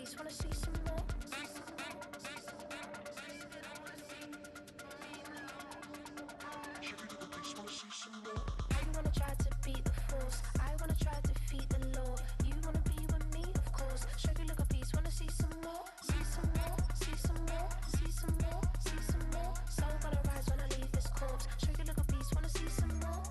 piece, wanna see some more? You wanna try to beat the force, I wanna try to defeat the law. You wanna be with me, of course. Show you look a piece, wanna see some more? See some more, see some more, see some more, see some more. Soul gonna rise when I leave this corpse. Show you look a piece, wanna see some more?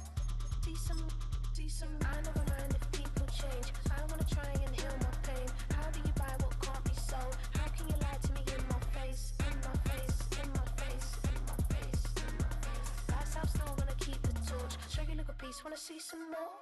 See some, see some. I never mind if people change. I wanna try and heal my pain. How do you buy what can't be sold? How can you lie to me in my face, in my face, in my face, in my face, in my face? That's how still gonna keep the torch. Show you look a piece, wanna see some more?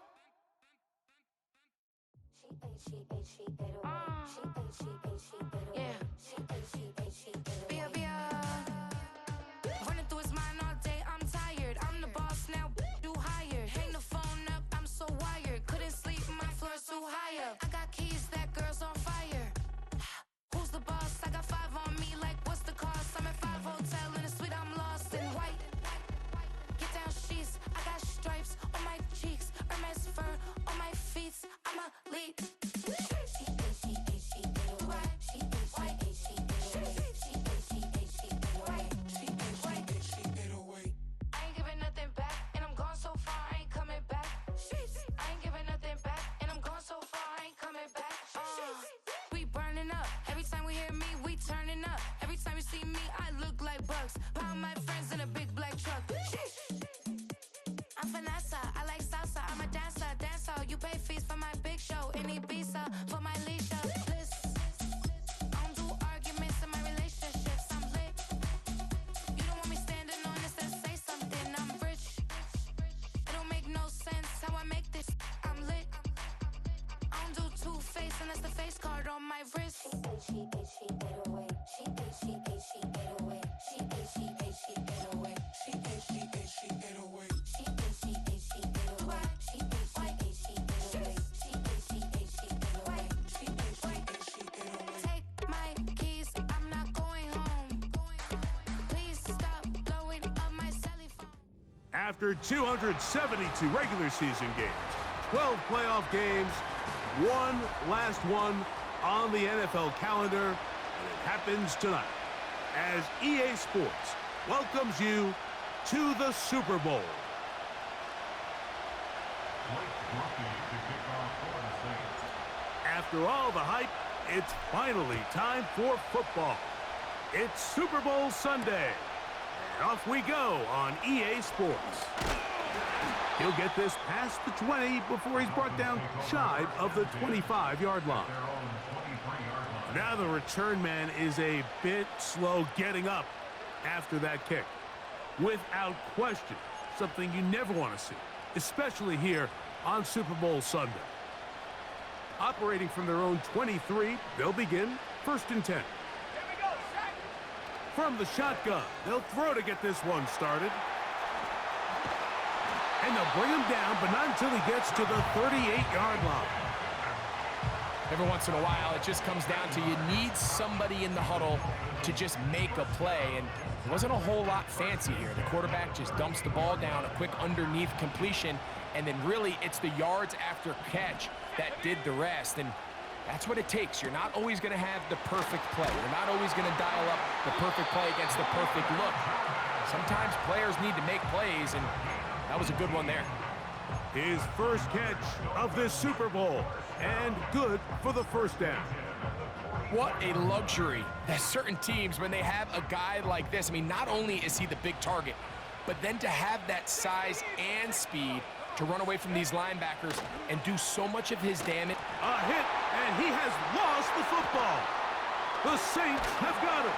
Running through his mind all day, I'm tired. I'm the boss now, do higher. Hang the phone up, I'm so wired. Couldn't sleep, my floor's too high up. I got keys, that girl's on fire. Who's the boss? I got 5 on me, like what's the cost? I'm at 5 hotel in a suite, I'm lost in white. Get down sheets, I got stripes on my cheeks, Hermes fur on my feet. I'm a lead. I ain't giving nothing back, and I'm gone so far, I ain't coming back. I ain't giving nothing back, and I'm gone so far, I ain't coming back. We burning up. Every time we hear me, we turning up. Every time you see me, I look like bugs. Pound my friends in a big black truck. I'm Vanessa, I like salsa, I'm a dancer, dancer. You pay fees for my big show in Ibiza, for my leisure. I don't do arguments in my relationships, I'm lit. You don't want me standing on this and say something, I'm rich. It don't make no sense how I make this, I'm lit. I don't do two-face unless the face card on my wrist. Take my keys, I'm not going home. Please stop blowing up my celly phone. After 272 regular season games, 12 playoff games, one last one on the NFL calendar, and it happens tonight as EA Sports welcomes you to the Super Bowl. After all the hype, it's finally time for football. It's Super Bowl Sunday, and off we go on EA Sports. He'll get this past the 20 before he's brought down shy of the 25-yard line. Now the return man is a bit slow getting up after that kick. Without question, something you never want to see, especially here on Super Bowl Sunday. Operating from their own 23, they'll begin 1st and 10. From the shotgun, they'll throw to get this one started. And they'll bring him down, but not until he gets to the 38-yard line. Every once in a while, it just comes down to you need somebody in the huddle to just make a play, and it wasn't a whole lot fancy here. The quarterback just dumps the ball down, a quick underneath completion, and then really it's the yards after catch that did the rest, and that's what it takes. You're not always going to have the perfect play. You're not always going to dial up the perfect play against the perfect look. Sometimes players need to make plays, and that was a good one there. His first catch of this Super Bowl, and good for the first down. What a luxury that certain teams, when they have a guy like this, I mean, not only is he the big target, but then to have that size and speed to run away from these linebackers and do so much of his damage. A hit, and he has lost the football. The Saints have got it.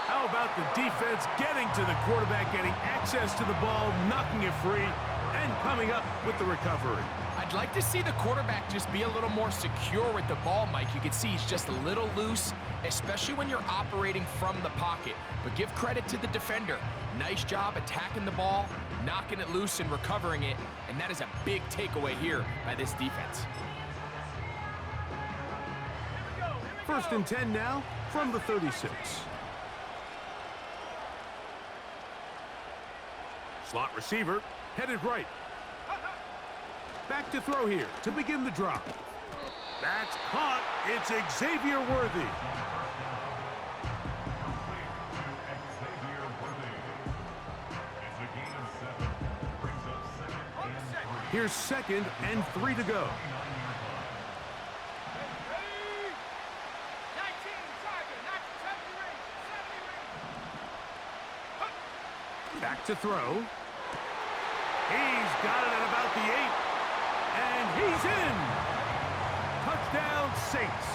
How about the defense getting to the quarterback, getting access to the ball, knocking it free, and coming up with the recovery? I'd like to see the quarterback just be a little more secure with the ball, Mike. You can see he's just a little loose, especially when you're operating from the pocket. But give credit to the defender. Nice job attacking the ball, knocking it loose and recovering it, and that is a big takeaway here by this defense. 1st and 10 now from the 36. Slot receiver, headed right. Back to throw here to begin the drop. That's caught It's Xavier Worthy. Here's 2nd and 3 to go. Back to throw. He's got it at about the 8. And he's in. Touchdown, Saints.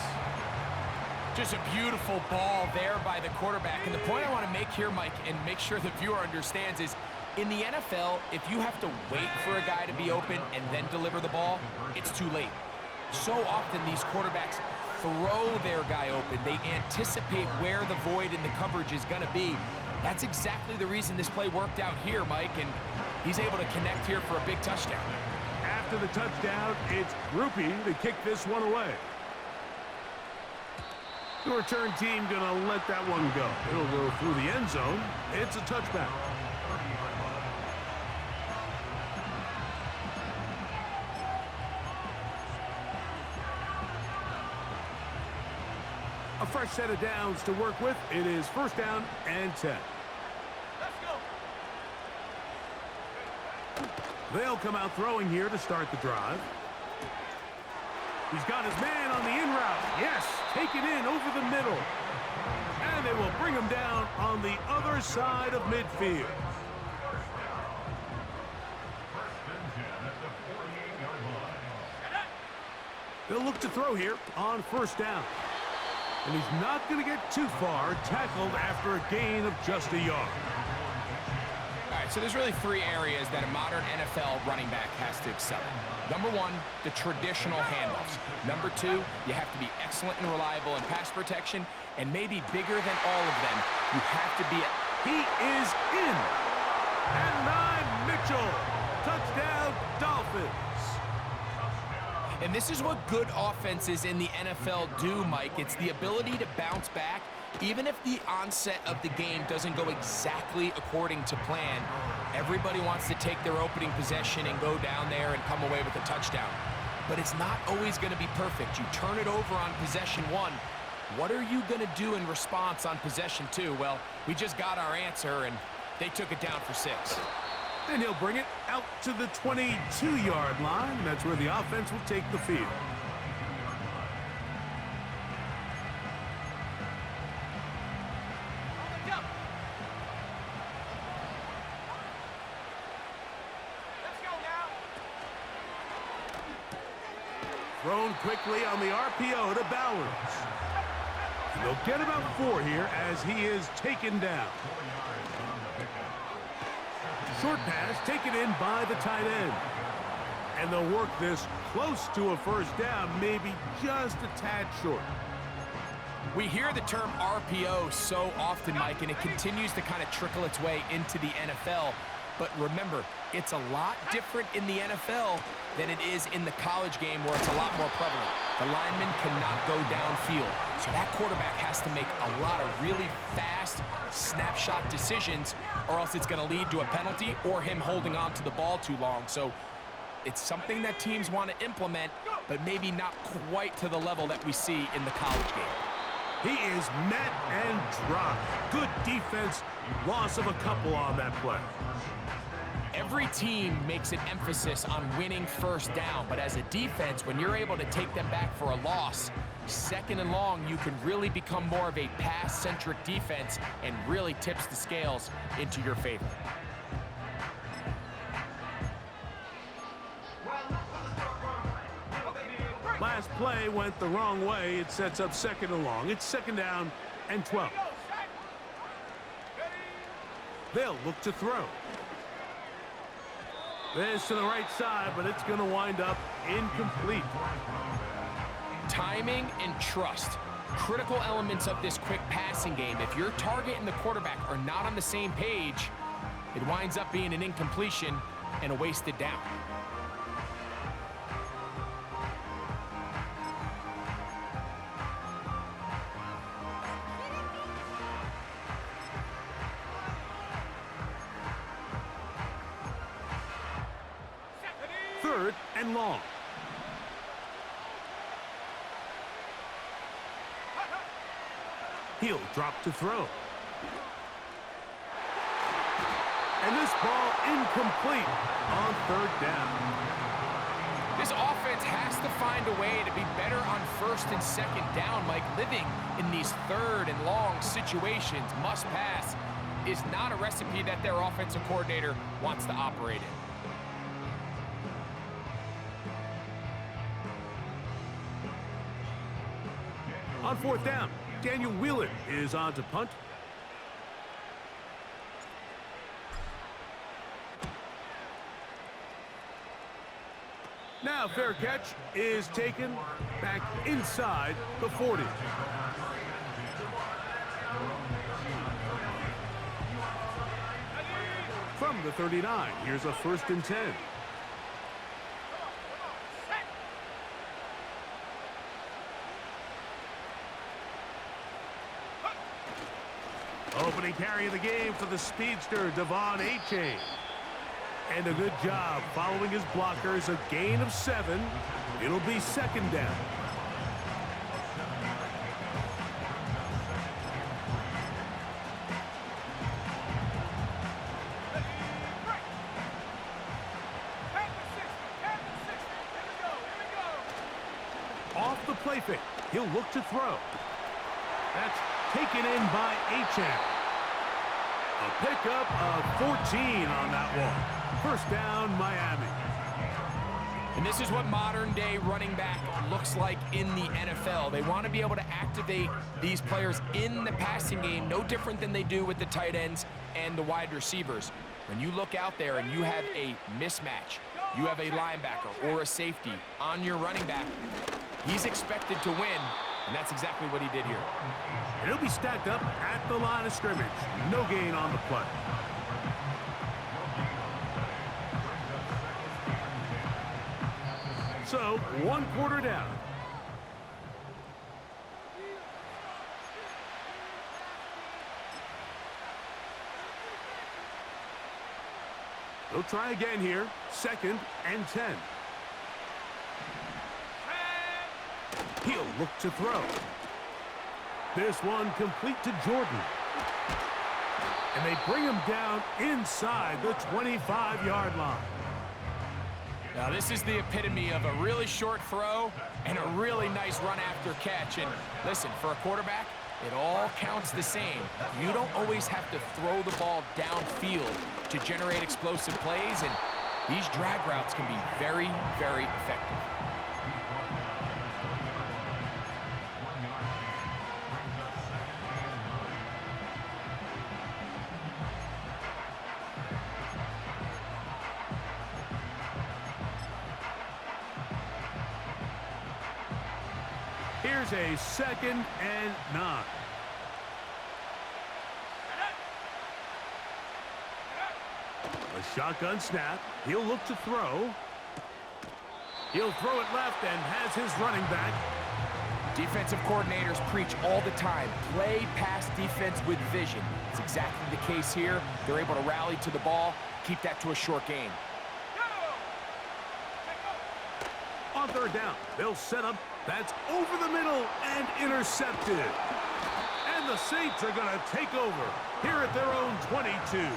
Just a beautiful ball there by the quarterback. And the point I want to make here, Mike, and make sure the viewer understands is, in the NFL, if you have to wait for a guy to be open and then deliver the ball, it's too late. So often these quarterbacks throw their guy open. They anticipate where the void in the coverage is going to be. That's exactly the reason this play worked out here, Mike, and he's able to connect here for a big touchdown. After the touchdown, it's Groupie to kick this one away. The return team going to let that one go. It'll go through the end zone. It's a touchback. A fresh set of downs to work with. It is 1st down and 10. Let's go. They'll come out throwing here to start the drive. He's got his man on the in route. Yes, taken in over the middle. And they will bring him down on the other side of midfield. They'll look to throw here on 1st down. And he's not going to get too far, tackled after a gain of just a yard. All right, so there's really 3 areas that a modern NFL running back has to excel in. Number 1, the traditional handoffs. Number 2, you have to be excellent and reliable in pass protection, and maybe bigger than all of them, you have to be He is in. And Mitchell. Touchdown, Dolphins. And this is what good offenses in the NFL do, Mike. It's the ability to bounce back, even if the onset of the game doesn't go exactly according to plan. Everybody wants to take their opening possession and go down there and come away with a touchdown. But it's not always going to be perfect. You turn it over on possession 1. What are you going to do in response on possession 2? Well, we just got our answer, and they took it down for 6. And he'll bring it out to the 22-yard line. That's where the offense will take the field. Thrown quickly on the RPO to Bowers. And they'll get about 4 here as he is taken down. Short pass taken in by the tight end. And they'll work this close to a 1st down, maybe just a tad short. We hear the term RPO so often, Mike, and it continues to kind of trickle its way into the NFL. But remember, it's a lot different in the NFL than it is in the college game where it's a lot more prevalent. The lineman cannot go downfield. So that quarterback has to make a lot of really fast snapshot decisions, or else it's going to lead to a penalty or him holding on to the ball too long. So it's something that teams want to implement, but maybe not quite to the level that we see in the college game. He is met and dropped. Good defense. Loss of a couple on that play. Every team makes an emphasis on winning 1st down, but as a defense, when you're able to take them back for a loss, 2nd and long, you can really become more of a pass-centric defense and really tips the scales into your favor. Last play went the wrong way. It sets up 2nd and long. It's 2nd down and 12. They'll look to throw. This to the right side, but it's going to wind up incomplete. Timing and trust, critical elements of this quick passing game. If your target and the quarterback are not on the same page, it winds up being an incompletion and a wasted down. Third and long. He'll drop to throw. And this ball incomplete on third down. This offense has to find a way to be better on first and second down, Mike. Living in these third and long situations, must pass, is not a recipe that their offensive coordinator wants to operate in. On fourth down, Daniel Whelan is on to punt. Now fair catch is taken back inside the 40. From the 39, here's a 1st and 10. Opening carry of the game for the speedster, Devon A-Chain. And a good job following his blockers, a gain of 7. It'll be 2nd down. Off the play fake, he'll look to throw. That's taken in by A-Chain. A pickup of 14 on that one. 1st down, Miami. And this is what modern-day running back looks like in the NFL. They want to be able to activate these players in the passing game, no different than they do with the tight ends and the wide receivers. When you look out there and you have a mismatch, you have a linebacker or a safety on your running back, he's expected to win, and that's exactly what he did here. And he'll be stacked up at the line of scrimmage. No gain on the play. So, 1 quarter down. They'll try again here. 2nd and 10. He'll look to throw. This one complete to Jordan. And they bring him down inside the 25-yard line. Now, this is the epitome of a really short throw and a really nice run after catch. And listen, for a quarterback, it all counts the same. You don't always have to throw the ball downfield to generate explosive plays, and these drag routes can be very, very effective. Here's a 2nd and 9. A shotgun snap. He'll look to throw. He'll throw it left and has his running back. Defensive coordinators preach all the time, play pass defense with vision. It's exactly the case here. They're able to rally to the ball, keep that to a short gain. On 3rd down, they'll set up. That's over the middle and intercepted. And the Saints are going to take over here at their own 22.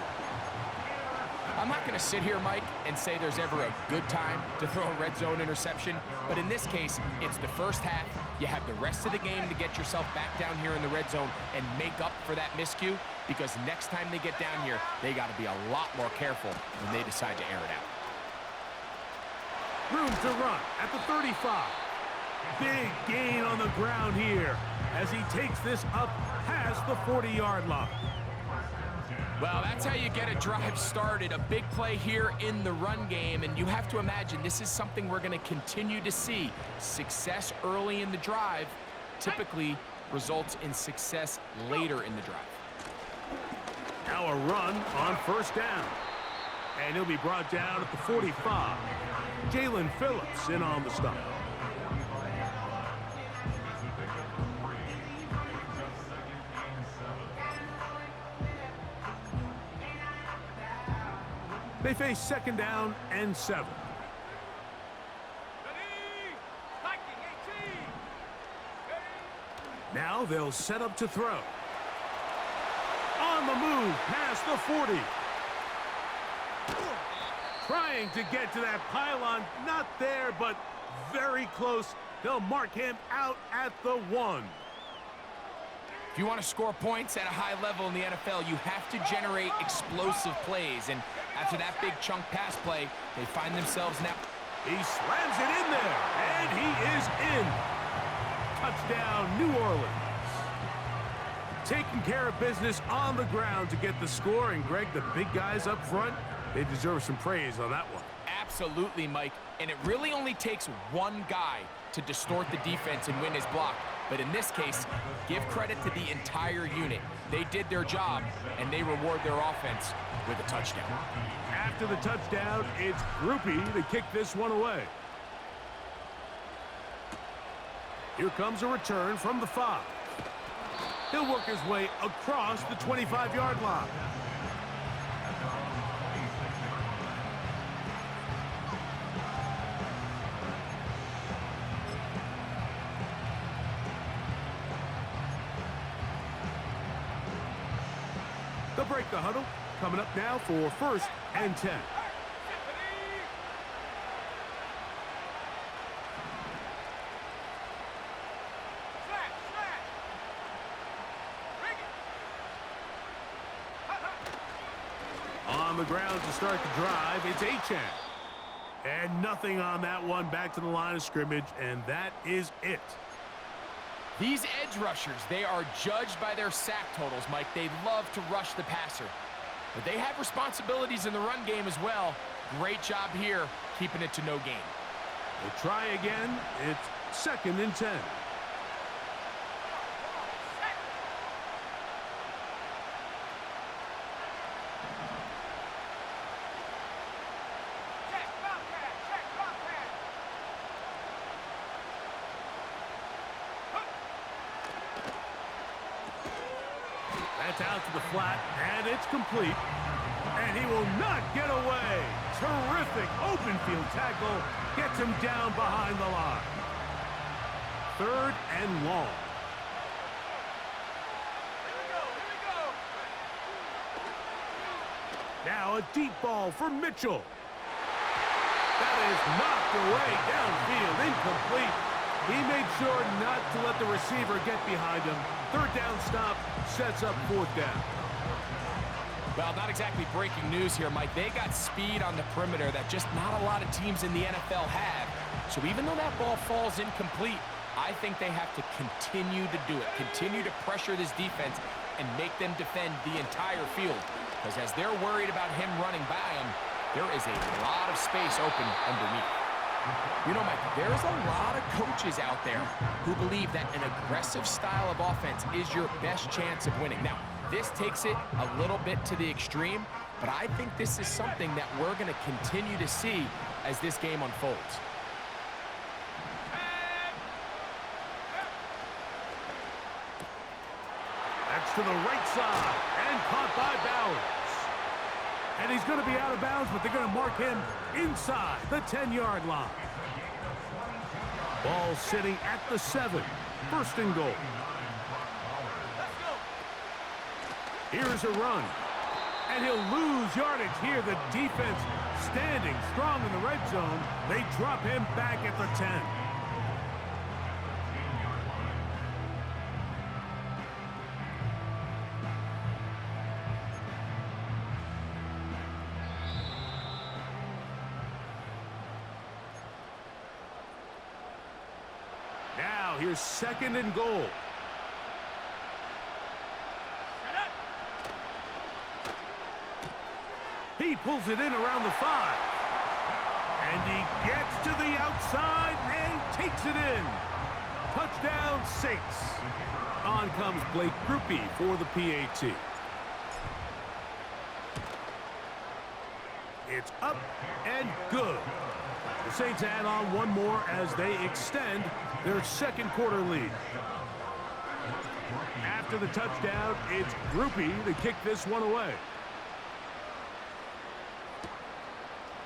I'm not going to sit here, Mike, and say there's ever a good time to throw a red zone interception, but in this case, it's the first half. You have the rest of the game to get yourself back down here in the red zone and make up for that miscue, because next time they get down here, they got to be a lot more careful when they decide to air it out. Room to run at the 35. Big gain on the ground here as he takes this up past the 40-yard line. Well, that's how you get a drive started. A big play here in the run game, and you have to imagine this is something we're going to continue to see. Success early in the drive typically results in success later in the drive. Now a run on 1st down. And he'll be brought down at the 45. Jalen Phillips in on the stop. They face 2nd down and 7. Now they'll set up to throw. On the move, past the 40. Trying to get to that pylon. Not there, but very close. They'll mark him out at the 1. If you want to score points at a high level in the NFL, you have to generate explosive plays. And after that big chunk pass play, they find themselves now. He slams it in there, and he is in. Touchdown, New Orleans. Taking care of business on the ground to get the score. And, Greg, the big guys up front, they deserve some praise on that one. Absolutely, Mike. And it really only takes one guy to distort the defense and win his block. But in this case, give credit to the entire unit. They did their job, and they reward their offense with a touchdown. After the touchdown, it's Groupie to kick this one away. Here comes a return from the 5. He'll work his way across the 25-yard line. They'll break the huddle. Coming up now for 1st and 10. On the ground to start the drive, it's Achane. And nothing on that one. Back to the line of scrimmage, and that is it. These edge rushers, they are judged by their sack totals, Mike. They love to rush the passer. But they have responsibilities in the run game as well. Great job here, keeping it to no gain. We'll try again. It's 2nd and 10. That's out to the flat, and it's complete. And he will not get away. Terrific open field tackle. Gets him down behind the line. 3rd and long. Now a deep ball for Mitchell. That is knocked away downfield, incomplete. He made sure not to let the receiver get behind him. 3rd down stop sets up 4th down. Well, not exactly breaking news here, Mike. They got speed on the perimeter that just not a lot of teams in the NFL have. So even though that ball falls incomplete, I think they have to continue to do it. Continue to pressure this defense and make them defend the entire field. Because as they're worried about him running by them, there is a lot of space open underneath. You know, Mike, there's a lot of coaches out there who believe that an aggressive style of offense is your best chance of winning. Now, this takes it a little bit to the extreme, but I think this is something that we're going to continue to see as this game unfolds. That's to the right side and caught by Bowers. And he's going to be out of bounds, but they're going to mark him inside the 10-yard line. Ball sitting at the 7. 1st and goal. Here's a run. And he'll lose yardage here. The defense standing strong in the red zone. They drop him back at the 10. Now here's 2nd and goal. He pulls it in around the 5. And he gets to the outside and takes it in. Touchdown, Saints. On comes Blake Groupie for the PAT. It's up and good. The Saints add on one more as they extend their 2nd quarter lead. After the touchdown, it's Groupie to kick this one away.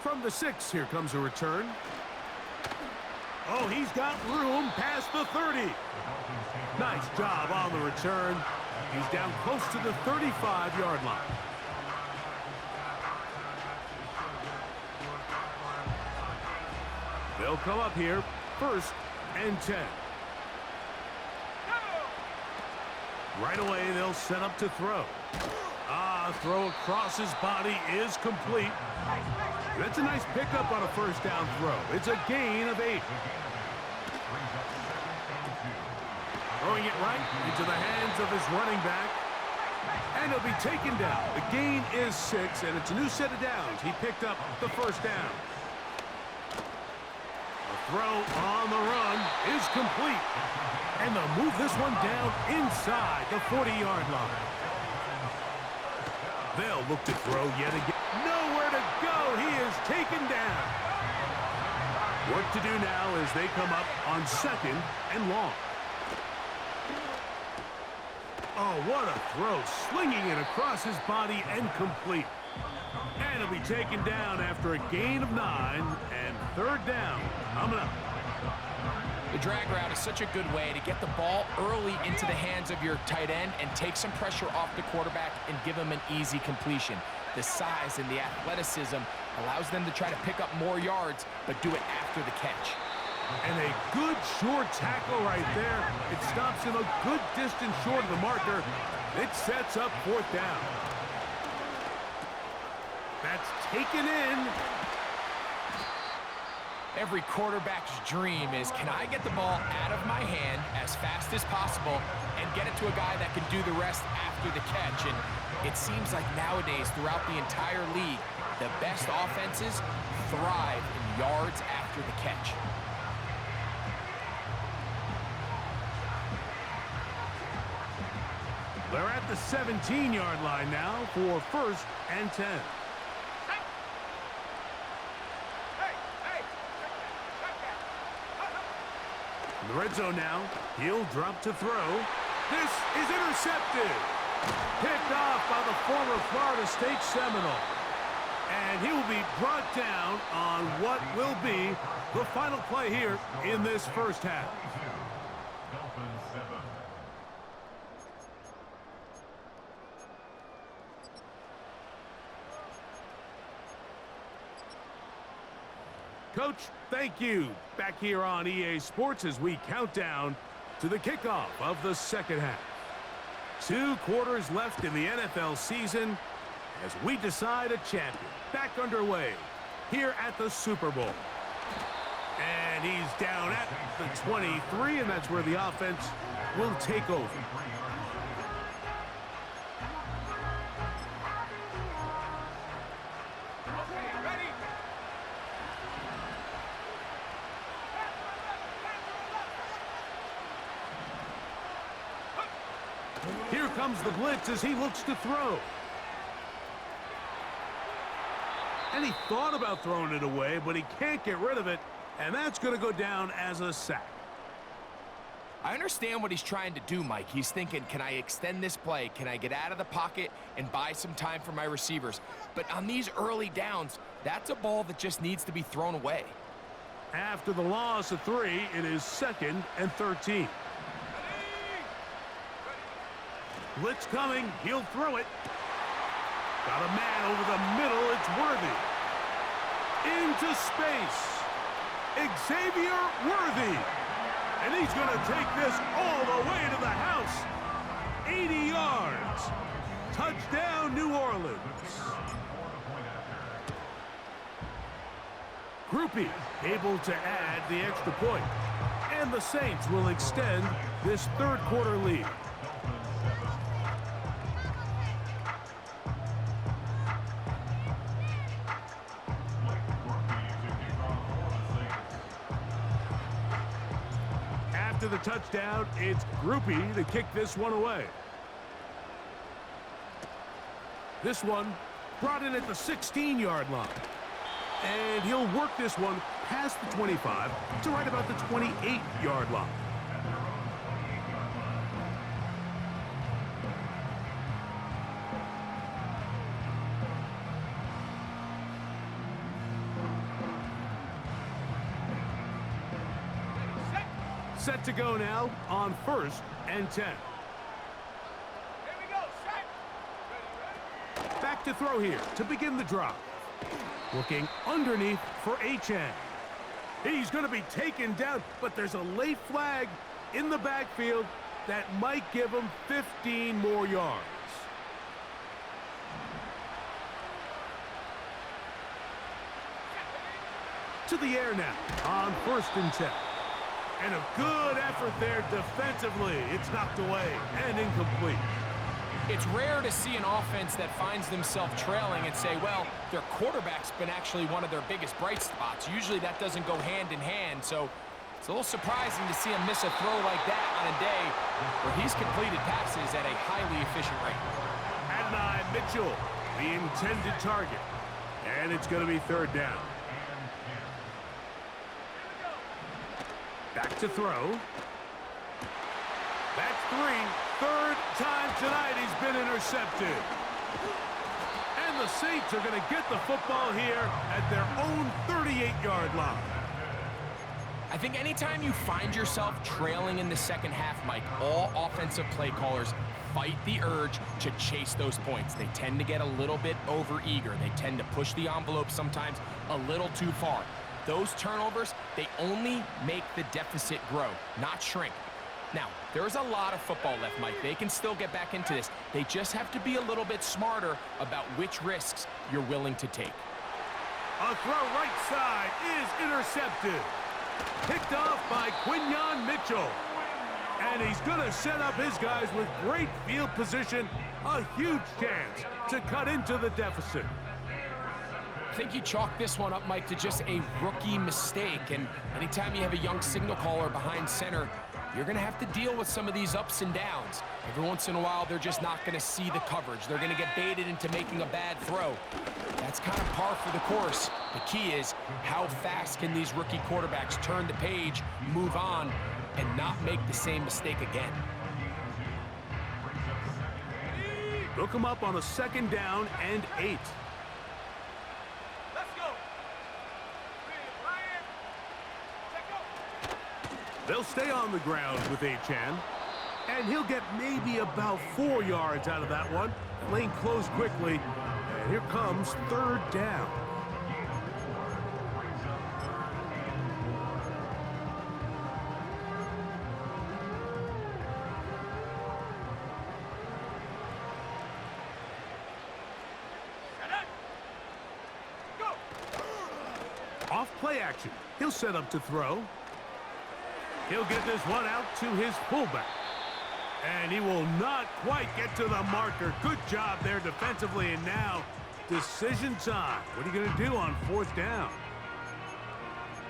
From the 6, here comes a return. Oh, he's got room past the 30. Nice job on the return. He's down close to the 35-yard line. They'll come up here, 1st and 10. Right away, they'll set up to throw. Throw across his body is complete. That's a nice pickup on a 1st down throw. It's a gain of 8. Throwing it right into the hands of his running back. And he'll be taken down. The gain is 6, and it's a new set of downs. He picked up the 1st down. The throw on the run is complete. And they'll move this one down inside the 40-yard line. They'll look to throw yet again. Nowhere to go. He is taken down. Work to do now as they come up on 2nd and long. Oh, what a throw. Slinging it across his body and complete. And he'll be taken down after a gain of 9 and 3rd down. Coming up. The drag route is such a good way to get the ball early into the hands of your tight end and take some pressure off the quarterback and give him an easy completion. The size and the athleticism allows them to try to pick up more yards, but do it after the catch. And a good short tackle right there. It stops him a good distance short of the marker. It sets up 4th down. That's taken in. Every quarterback's dream is, can I get the ball out of my hand as fast as possible and get it to a guy that can do the rest after the catch? And it seems like nowadays, throughout the entire league, the best offenses thrive in yards after the catch. They're at the 17-yard line now for 1st and 10. In the red zone now, he'll drop to throw. This is intercepted. Picked off by the former Florida State Seminole. And he will be brought down on what will be the final play here in this 1st half. Coach, thank you. Back here on EA Sports as we count down to the kickoff of the 2nd half. 2 quarters left in the NFL season as we decide a champion. Back underway here at the Super Bowl. And he's down at the 23, and that's where the offense will take over. Here comes the blitz as he looks to throw. And he thought about throwing it away, but he can't get rid of it, and that's going to go down as a sack. I understand what he's trying to do, Mike. He's thinking, can I extend this play? Can I get out of the pocket and buy some time for my receivers? But on these early downs, that's a ball that just needs to be thrown away. After the loss of 3, it is 2nd and 13. Blitz coming. He'll throw it. Got a man over the middle. It's Worthy. Into space. Xavier Worthy. And he's going to take this all the way to the house. 80 yards. Touchdown, New Orleans. Groupie able to add the extra point. And the Saints will extend this 3rd quarter lead. After the touchdown, it's Groupie to kick this one away. This one brought in at the 16-yard line. And he'll work this one past the 25 to right about the 28-yard line. set to go now on 1st and 10. Here we go. Set. Back to throw here to begin the drive. Looking underneath for HN. He's going to be taken down, but there's a late flag in the backfield that might give him 15 more yards. To the air now on 1st and 10. And a good effort there defensively. It's knocked away and incomplete. It's rare to see an offense that finds themselves trailing and say, well, their quarterback's been actually one of their biggest bright spots. Usually that doesn't go hand in hand, so it's a little surprising to see him miss a throw like that on a day where he's completed passes at a highly efficient rate. Adonai Mitchell, the intended target. And it's going to be 3rd down. Back to throw. That's 3. 3rd time tonight he's been intercepted. And the Saints are going to get the football here at their own 38-yard line. I think anytime you find yourself trailing in the second half, Mike, all offensive play callers fight the urge to chase those points. They tend to get a little bit overeager. They tend to push the envelope sometimes a little too far. Those turnovers, they only make the deficit grow, not shrink. Now, there's a lot of football left, Mike. They can still get back into this. They just have to be a little bit smarter about which risks you're willing to take. A throw right side is intercepted. Picked off by Quinyon Mitchell. And he's going to set up his guys with great field position. A huge chance to cut into the deficit. I think you chalk this one up, Mike, to just a rookie mistake. And anytime you have a young signal caller behind center, you're going to have to deal with some of these ups and downs. Every once in a while, they're just not going to see the coverage. They're going to get baited into making a bad throw. That's kind of par for the course. The key is how fast can these rookie quarterbacks turn the page, move on, and not make the same mistake again. Look him up on a 2nd down and 8. Let's go. Ryan. Check go. They'll stay on the ground with Achan. And he'll get maybe about 4 yards out of that one. Lane closed quickly. And here comes 3rd down. Off play action. He'll set up to throw. He'll get this one out to his fullback. And he will not quite get to the marker. Good job there defensively. And now, decision time. What are you going to do on 4th down?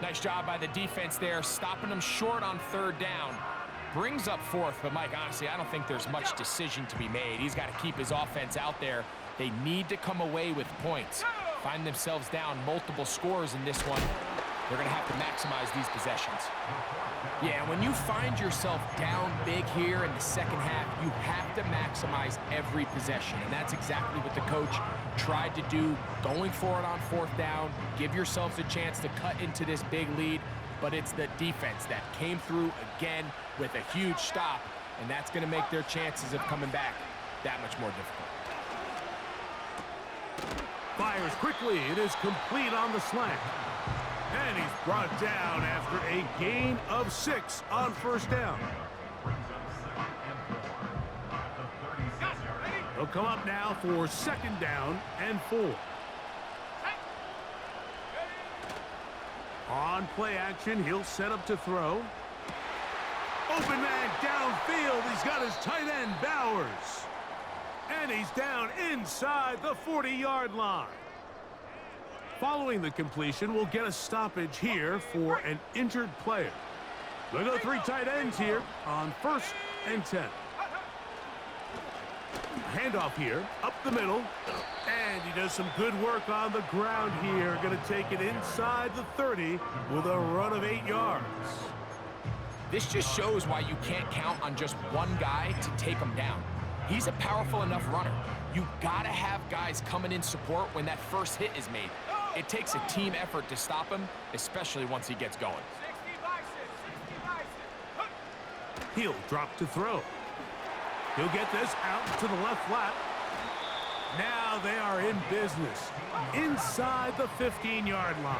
Nice job by the defense there, stopping them short on 3rd down. Brings up 4th, but Mike, honestly, I don't think there's much decision to be made. He's got to keep his offense out there. They need to come away with points. Find themselves down multiple scores in this one. They're going to have to maximize these possessions. Yeah, when you find yourself down big here in the second half, you have to maximize every possession. And that's exactly what the coach tried to do, going for it on 4th down. Give yourselves a chance to cut into this big lead. But it's the defense that came through again with a huge stop. And that's going to make their chances of coming back that much more difficult. Fires quickly. It is complete on the slant. And he's brought down after a gain of 6 on 1st down. He'll come up now for 2nd down and 4. On play action, he'll set up to throw. Open man downfield. He's got his tight end, Bowers. And he's down inside the 40-yard line. Following the completion, we'll get a stoppage here for an injured player. Look at the 3 tight ends here on 1st and 10. Handoff here, up the middle. And he does some good work on the ground here. Going to take it inside the 30 with a run of 8 yards. This just shows why you can't count on just one guy to take him down. He's a powerful enough runner. You gotta have guys coming in support when that first hit is made. It takes a team effort to stop him, especially once he gets going. 60 by 6, 60 by 6. He'll drop to throw. He'll get this out to the left flat. Now they are in business inside the 15-yard line.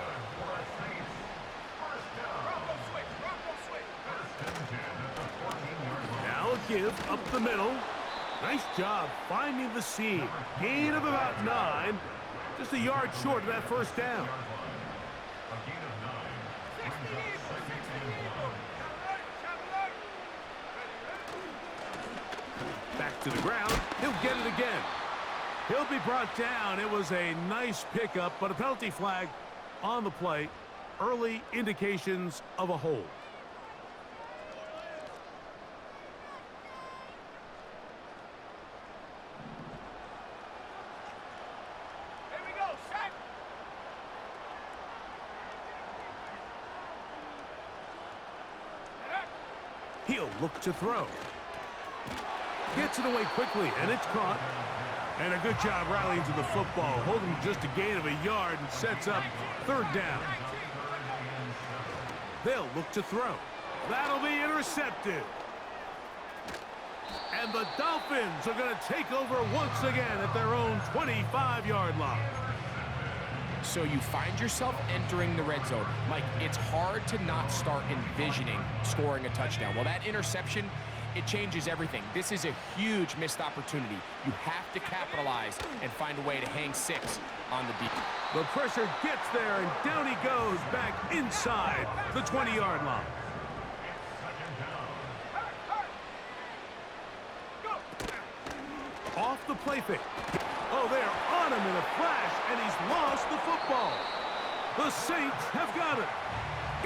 Now a give up the middle. Nice job finding the seam. Gain of about 9. Just a yard short of that first down. Back to the ground. He'll get it again. He'll be brought down. It was a nice pickup, but a penalty flag on the play. Early indications of a hold. Here we go, set. He'll look to throw. Gets it away quickly, and it's caught. And a good job rallying to the football, holding just a gain of a yard and sets up third down. They'll look to throw. That'll be intercepted. And the Dolphins are going to take over once again at their own 25-yard line. So you find yourself entering the red zone. Mike, it's hard to not start envisioning scoring a touchdown. Well, that interception, it changes everything. This is a huge missed opportunity. You have to capitalize and find a way to hang 6 on the deep. The pressure gets there, and down he goes back inside the 20-yard line. Off the play fake. Oh, they're on him in a flash, and he's lost the football. The Saints have got it.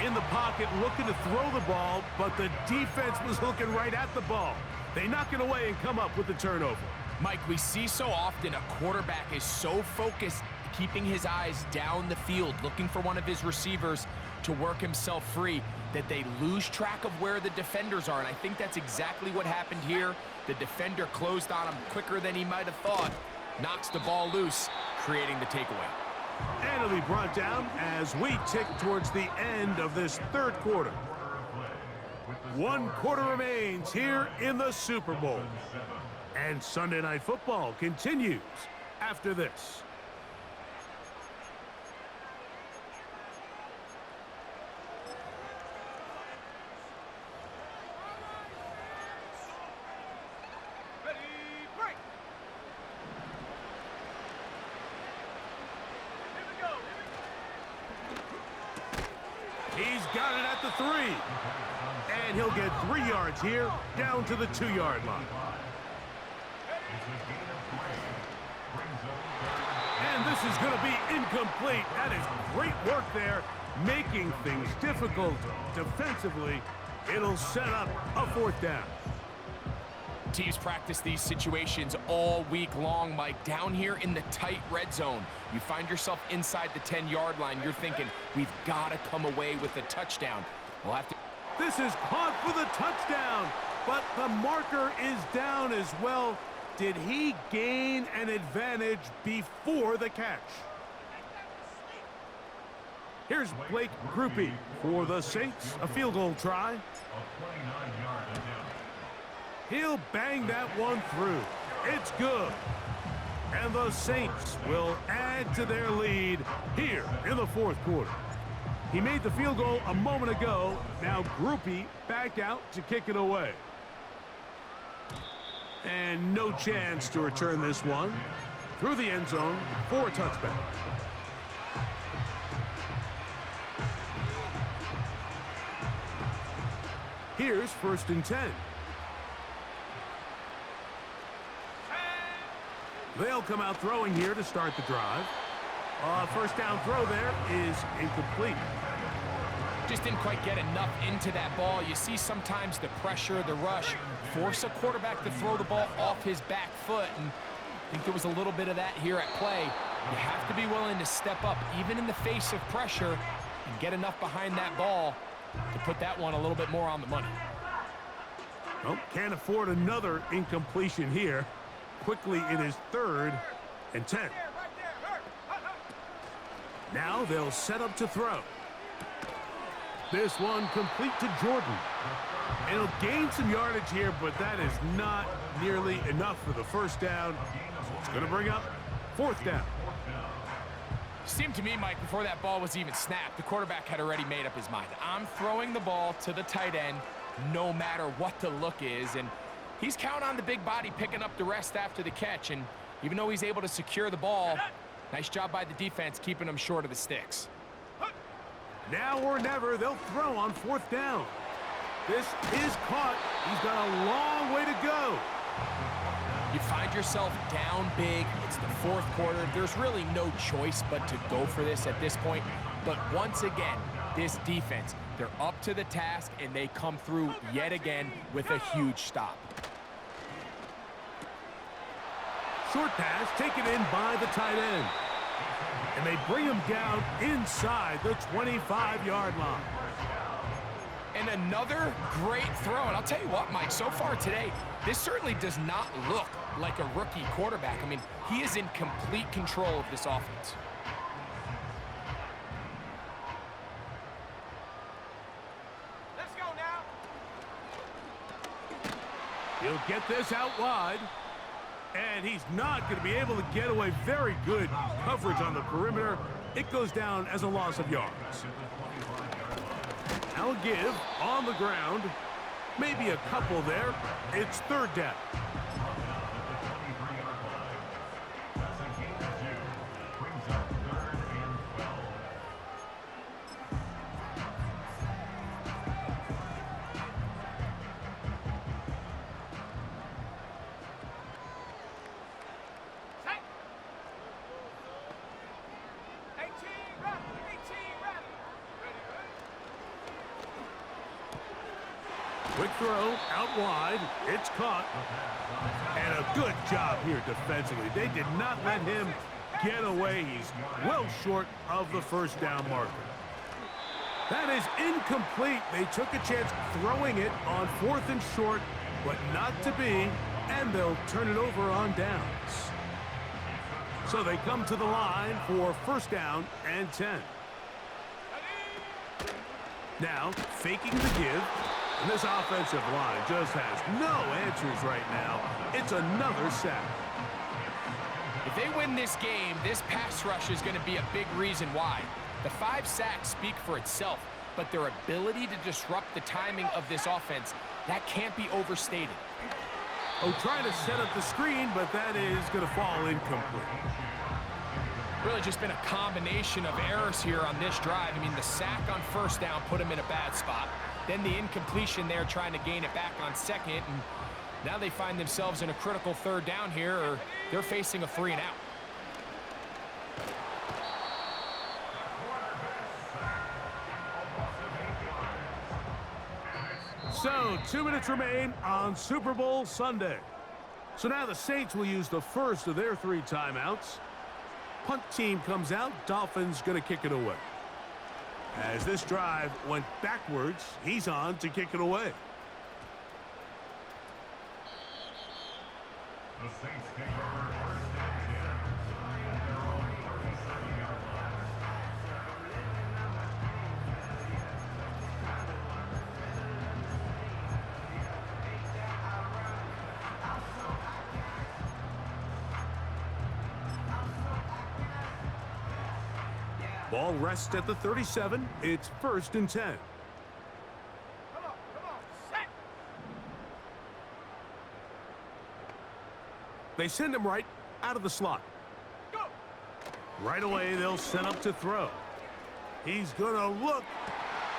In the pocket, looking to throw the ball, but the defense was looking right at the ball. They knock it away and come up with the turnover. Mike, we see so often a quarterback is so focused, keeping his eyes down the field, looking for one of his receivers to work himself free, that they lose track of where the defenders are. And I think that's exactly what happened here. The defender closed on him quicker than he might have thought, knocks the ball loose, creating the takeaway. And it'll be brought down as we tick towards the end of this third quarter. 1 quarter remains here in the Super Bowl. And Sunday Night Football continues after this. Ready, break. Here we go. He's got it at the 3. And he'll get 3 yards here, down to the 2-yard line. And this is going to be incomplete. That is great work there, making things difficult defensively. It'll set up a 4th down. Teams practice these situations all week long, Mike. Down here in the tight red zone, you find yourself inside the 10-yard line. You're thinking, we've got to come away with a touchdown. We'll have to... This is caught for the touchdown, but the marker is down as well. Did he gain an advantage before the catch? Here's Blake Groupie for the Saints. A field goal try. He'll bang that one through. It's good. And the Saints will add to their lead here in the 4th quarter. He made the field goal a moment ago. Now Groupie back out to kick it away. And no chance to return this one. Through the end zone for a touchback. Here's 1st and 10. They'll come out throwing here to start the drive. First down throw there is incomplete. Just didn't quite get enough into that ball. You see sometimes the pressure, the rush, force a quarterback to throw the ball off his back foot. And I think there was a little bit of that here at play. You have to be willing to step up, even in the face of pressure, and get enough behind that ball to put that one a little bit more on the money. Well, can't afford another incompletion here. Quickly it is 3rd and 10. Now they'll set up to throw. This one complete to Jordan. It'll gain some yardage here, but that is not nearly enough for the first down. So it's going to bring up fourth down. Seemed to me, Mike, before that ball was even snapped, the quarterback had already made up his mind. I'm throwing the ball to the tight end no matter what the look is, and he's counting on the big body picking up the rest after the catch, and even though he's able to secure the ball, nice job by the defense keeping him short of the sticks. Now or never, they'll throw on fourth down. This is caught. He's got a long way to go. You find yourself down big. It's the fourth quarter. There's really no choice but to go for this at this point. But once again, this defense, they're up to the task, and they come through yet again with a huge stop. Short pass taken in by the tight end. And they bring him down inside the 25-yard line. And another great throw. And I'll tell you what, Mike, so far today, this certainly does not look like a rookie quarterback. I mean, he is in complete control of this offense. Let's go now. He'll get this out wide. And he's not going to be able to get away. Very good coverage on the perimeter. It goes down as a loss of yards. Now give on the ground. Maybe a couple there. It's third down. Set. 18 rep. 18 rep. Ready, ready. Quick throw out wide. It's caught. And a good job here defensively. They did not let him get away. He's well short of the first down marker. That is incomplete. They took a chance throwing it on fourth and short, but not to be, and they'll turn it over on downs. So they come to the line for first down and 10. Now, faking the give. And this offensive line just has no answers right now. It's another sack. If they win this game, this pass rush is going to be a big reason why. The 5 sacks speak for itself, but their ability to disrupt the timing of this offense, that can't be overstated. Oh, trying to set up the screen, but that is going to fall incomplete. Really just been a combination of errors here on this drive. I mean, the sack on first down put him in a bad spot. Then the incompletion there trying to gain it back on second. And now they find themselves in a critical third down here, or they're facing a 3 and out. So, 2 minutes remain on Super Bowl Sunday. So now the Saints will use the first of their 3 timeouts. Punt team comes out. Dolphins going to kick it away. As this drive went backwards, he's on to kick it away. The Saints kick over first and 10. Ball rests at the 37. It's first and 10. Come on, set. They send him right out of the slot. Go. Right away, they'll set up to throw. He's going to look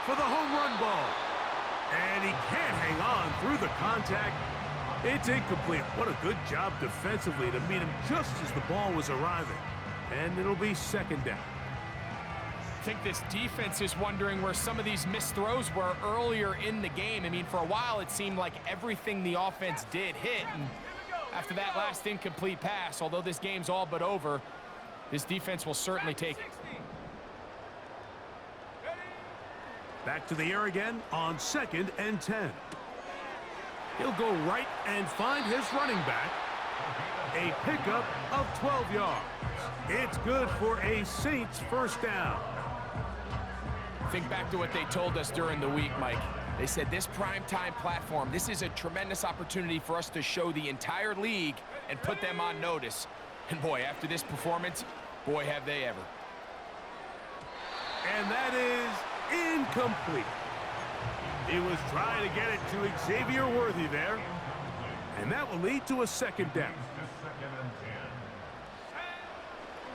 for the home run ball. And he can't hang on through the contact. It's incomplete. What a good job defensively to meet him just as the ball was arriving. And it'll be second down. I think this defense is wondering where some of these missed throws were earlier in the game. I mean, for a while, it seemed like everything the offense did hit. And after that last incomplete pass, although this game's all but over, this defense will certainly take it. Back to the air again on second and 10. He'll go right and find his running back. A pickup of 12 yards. It's good for a Saints first down. Think back to what they told us during the week, Mike. They said this primetime platform, this is a tremendous opportunity for us to show the entire league and put them on notice. And boy, after this performance, boy, have they ever. And that is incomplete. He was trying to get it to Xavier Worthy there. And that will lead to a second down.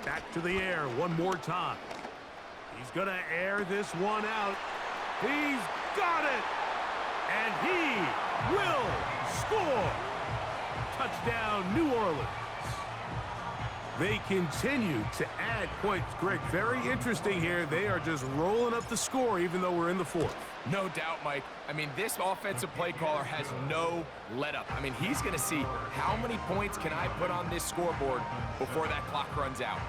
Back to the air one more time. He's going to air this one out. He's got it. And he will score. Touchdown, New Orleans. They continue to add points. Greg, very interesting here. They are just rolling up the score even though we're in the fourth. No doubt, Mike. I mean, this offensive play caller has no let-up. I mean, he's going to see how many points can I put on this scoreboard before that clock runs out.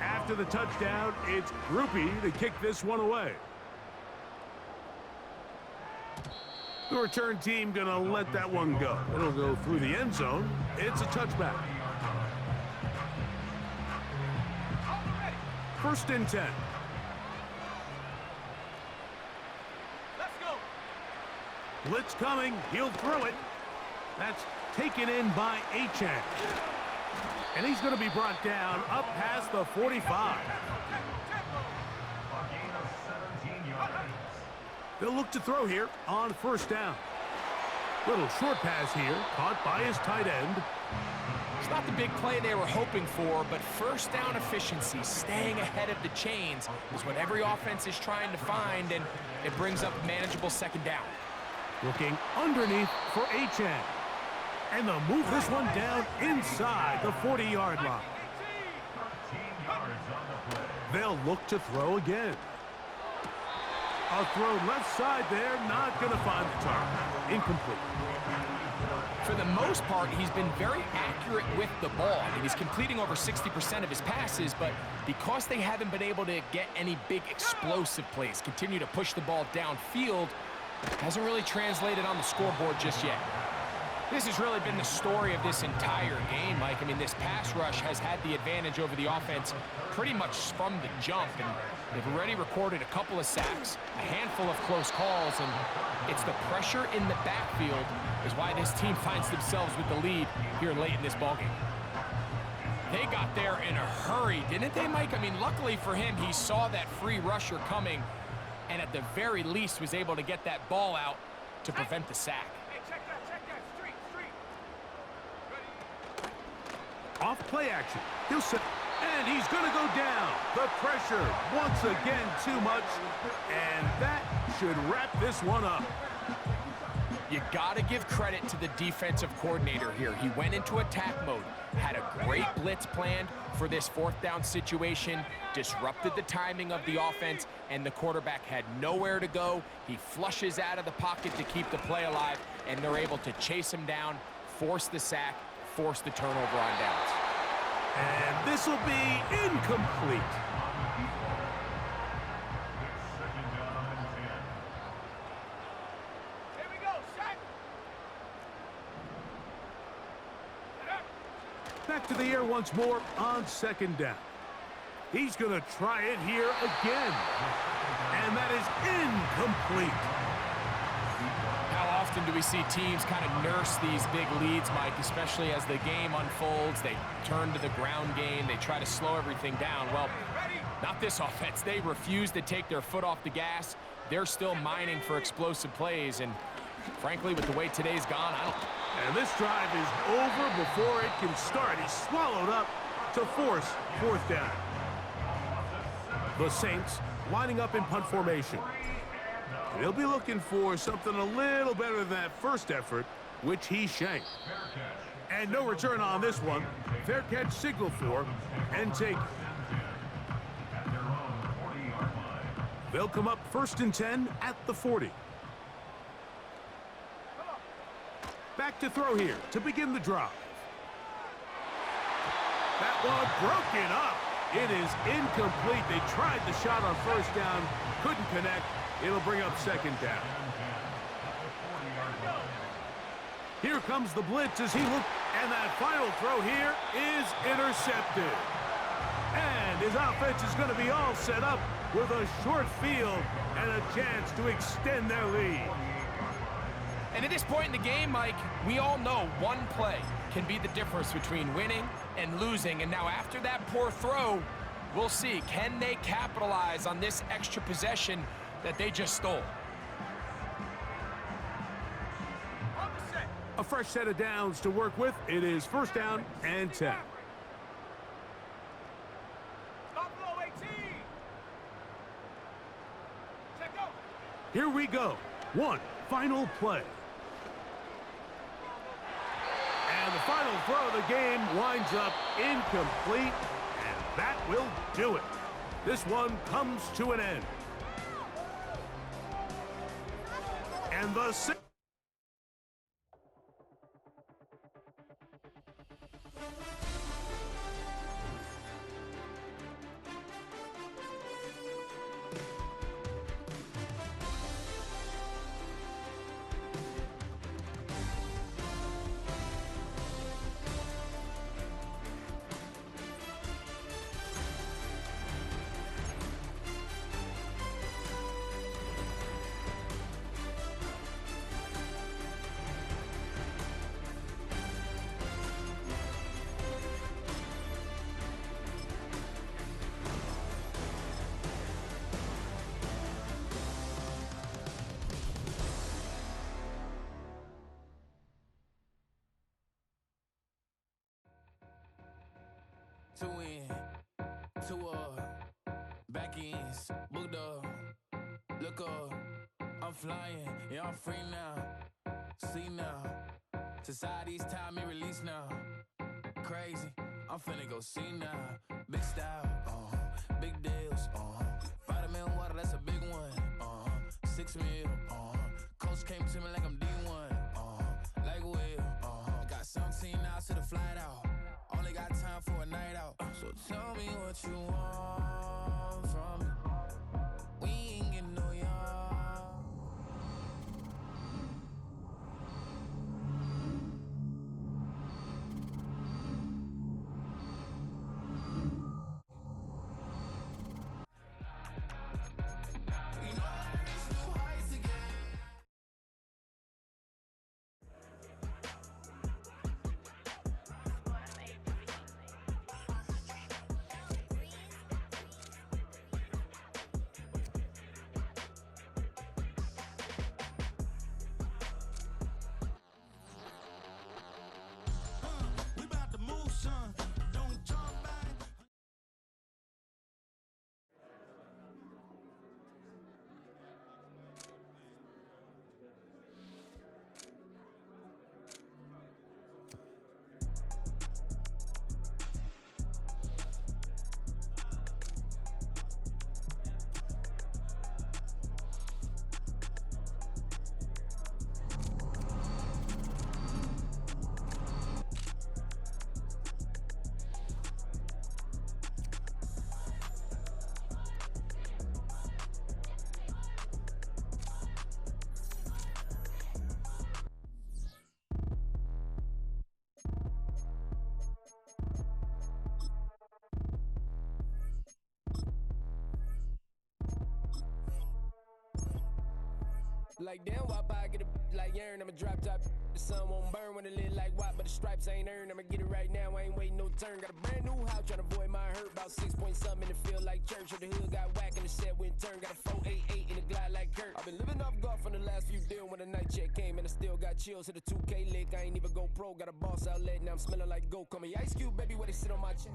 After the touchdown, it's Groupie to kick this one away. The return team gonna let that one go. It'll go through the end zone. It's a touchback. First and 10. Let's go. Blitz coming. He'll throw it. That's taken in by Achane. And he's going to be brought down up past the 45. They'll look to throw here on first down. Little short pass here, caught by his tight end. It's not the big play they were hoping for, but first down efficiency, staying ahead of the chains, is what every offense is trying to find, and it brings up a manageable second down. Looking underneath for Achane. And they'll move this one down inside the 40-yard line. They'll look to throw again. A throw left side there, not going to find the target. Incomplete. For the most part, he's been very accurate with the ball. I mean, he's completing over 60% of his passes, but because they haven't been able to get any big explosive plays, continue to push the ball downfield, hasn't really translated on the scoreboard just yet. This has really been the story of this entire game, Mike. I mean, this pass rush has had the advantage over the offense pretty much from the jump, and they've already recorded a couple of sacks, a handful of close calls, and it's the pressure in the backfield is why this team finds themselves with the lead here late in this ballgame. They got there in a hurry, didn't they, Mike? I mean, luckily for him, he saw that free rusher coming, and at the very least was able to get that ball out to prevent the sack. Hey, check that. Street. Ready? Off play action. He'll set. And he's going to go down. The pressure once again too much. And that should wrap this one up. You got to give credit to the defensive coordinator here. He went into attack mode, had a great blitz planned for this fourth down situation, disrupted the timing of the offense, and the quarterback had nowhere to go. He flushes out of the pocket to keep the play alive, and they're able to chase him down, force the sack, force the turnover on downs. And this will be incomplete. Here we go. Set. Back to the air once more on second down. He's going to try it here again. And that is incomplete. How often do we see teams kind of nurse these big leads, Mike, especially as the game unfolds? They turn to the ground game. They try to slow everything down. Well, not this offense. They refuse to take their foot off the gas. They're still mining for explosive plays. And frankly, with the way today's gone, I don't... And this drive is over before it can start. He's swallowed up to force fourth down. The Saints lining up in punt formation. They'll be looking for something a little better than that first effort, which he shanked. And no return on this one. Fair catch signal for and take. They'll come up first and 10 at the 40. Back to throw here to begin the drive. That one broken up. It is incomplete. They tried the shot on first down, couldn't connect. It'll bring up second down. Here comes the blitz as he looks, and that final throw here is intercepted. And his offense is going to be all set up with a short field and a chance to extend their lead. And at this point in the game, Mike, we all know one play can be the difference between winning and losing. And now after that poor throw, we'll see, can they capitalize on this extra possession that they just stole? A fresh set of downs to work with. It is first down and 10. Here we go. One final play. And the final throw of the game winds up incomplete, and that will do it. This one comes to an end. And the Two in, two up, back ends, booked up, look up, I'm flying, yeah, I'm free now, see now, society's time me release now, crazy, I'm finna go see now, big style, big deals, vitamin water, that's a big one, 6 mil, coach came to me like I'm D1, like Will, got 17 hours to the flight out. Only got time for a night out. So tell me what you want from me. We ain't getting no young. You know I reached new heights again. We about to move, son. Don't jump back. Like damn, why I get a like urn? I'ma drop top. The sun won't burn when it lit like what, but the stripes ain't earned. I'ma get it right now, I ain't waiting no turn. Got a brand new house, tryna avoid my hurt. About 6 point something in the field like church. Or the hood got whack and the set went turn. Got a 488 in the glide like Kurt. I've been living off golf on the last few deals. When the night check came and I still got chills. Hit a 2K lick, I ain't even go pro. Got a boss outlet, now I'm smelling like goat. Call me Ice Cube, baby, where they sit on my chin.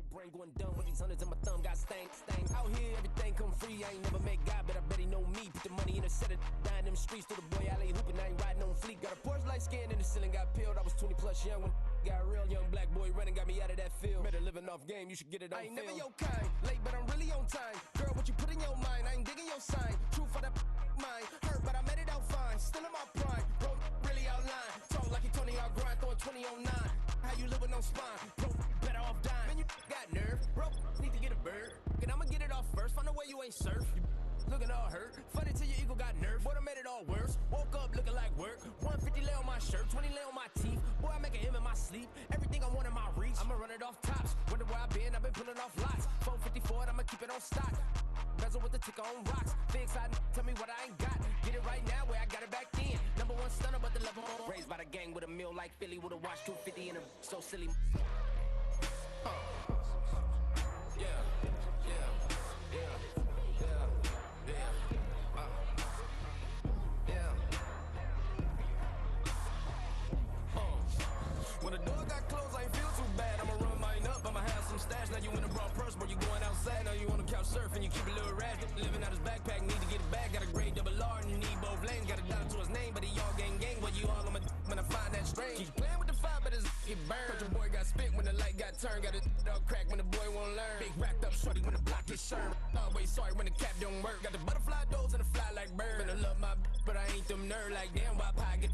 Brain going dumb with these hundreds in my thumb, got stank. Out here, everything come free. I ain't never met God, but I bet he know me. Put the money in a set of dying them streets to the boy alley hooping. I ain't riding on fleek. Got a Porsche light scan in the ceiling, got peeled. I was 20 plus young when got real. Young black boy running, got me out of that field. Better living off game, you should get it on film. I ain't never your kind, late but I'm really on time. Girl, what you put in your mind, I ain't digging your sign. True for that mind, hurt but I made it out fine. Still in my prime, bro, really outline. Talk like you Tony out grind, throwing 20 on 9. How you live with no spine, bro, better off dying. Man, you got nerve, bro, need to get a bird. And I'ma get it off first, find a way you ain't surf. looking all hurt. Funny till your ego got nerfed. Boy, I made it all worse. Woke up looking like work. 150 lay on my shirt, 20 lay on my teeth. Boy, I make an M in my sleep. Everything I want in my reach. I'ma run it off tops. Wonder where I've been pulling off lots. 454, I'ma keep it on stock. Bezel with the ticker on rocks. Big side, tell me what I ain't got. Get it right now where I got it back then. Number one stunner, but the level on. Raised by the gang with a meal like Philly with a watch 250 and a so silly. Yeah, yeah, yeah, yeah, yeah, yeah. When the door got closed, I ain't feel too bad. I'ma run mine up, I'ma have some stash. Now you in a broad purse, but you going outside. Now you on the couch surfing, you keep a little rash. Living out his backpack, need to get it back. Got a grade double R and you need both lanes. Got a dollar to his name, but he all gang. Well, you all on my when I find that strange. Keep playing with the fire, but his get burned. But your boy got spit when the light got turned. Got a dog crack when the boy won't learn. Big racked up shorty when the block gets shurned. Always sorry when the cap don't work. Got the butterfly doors and the fly like bird. And I love my but I ain't them nerd like damn. Why pie get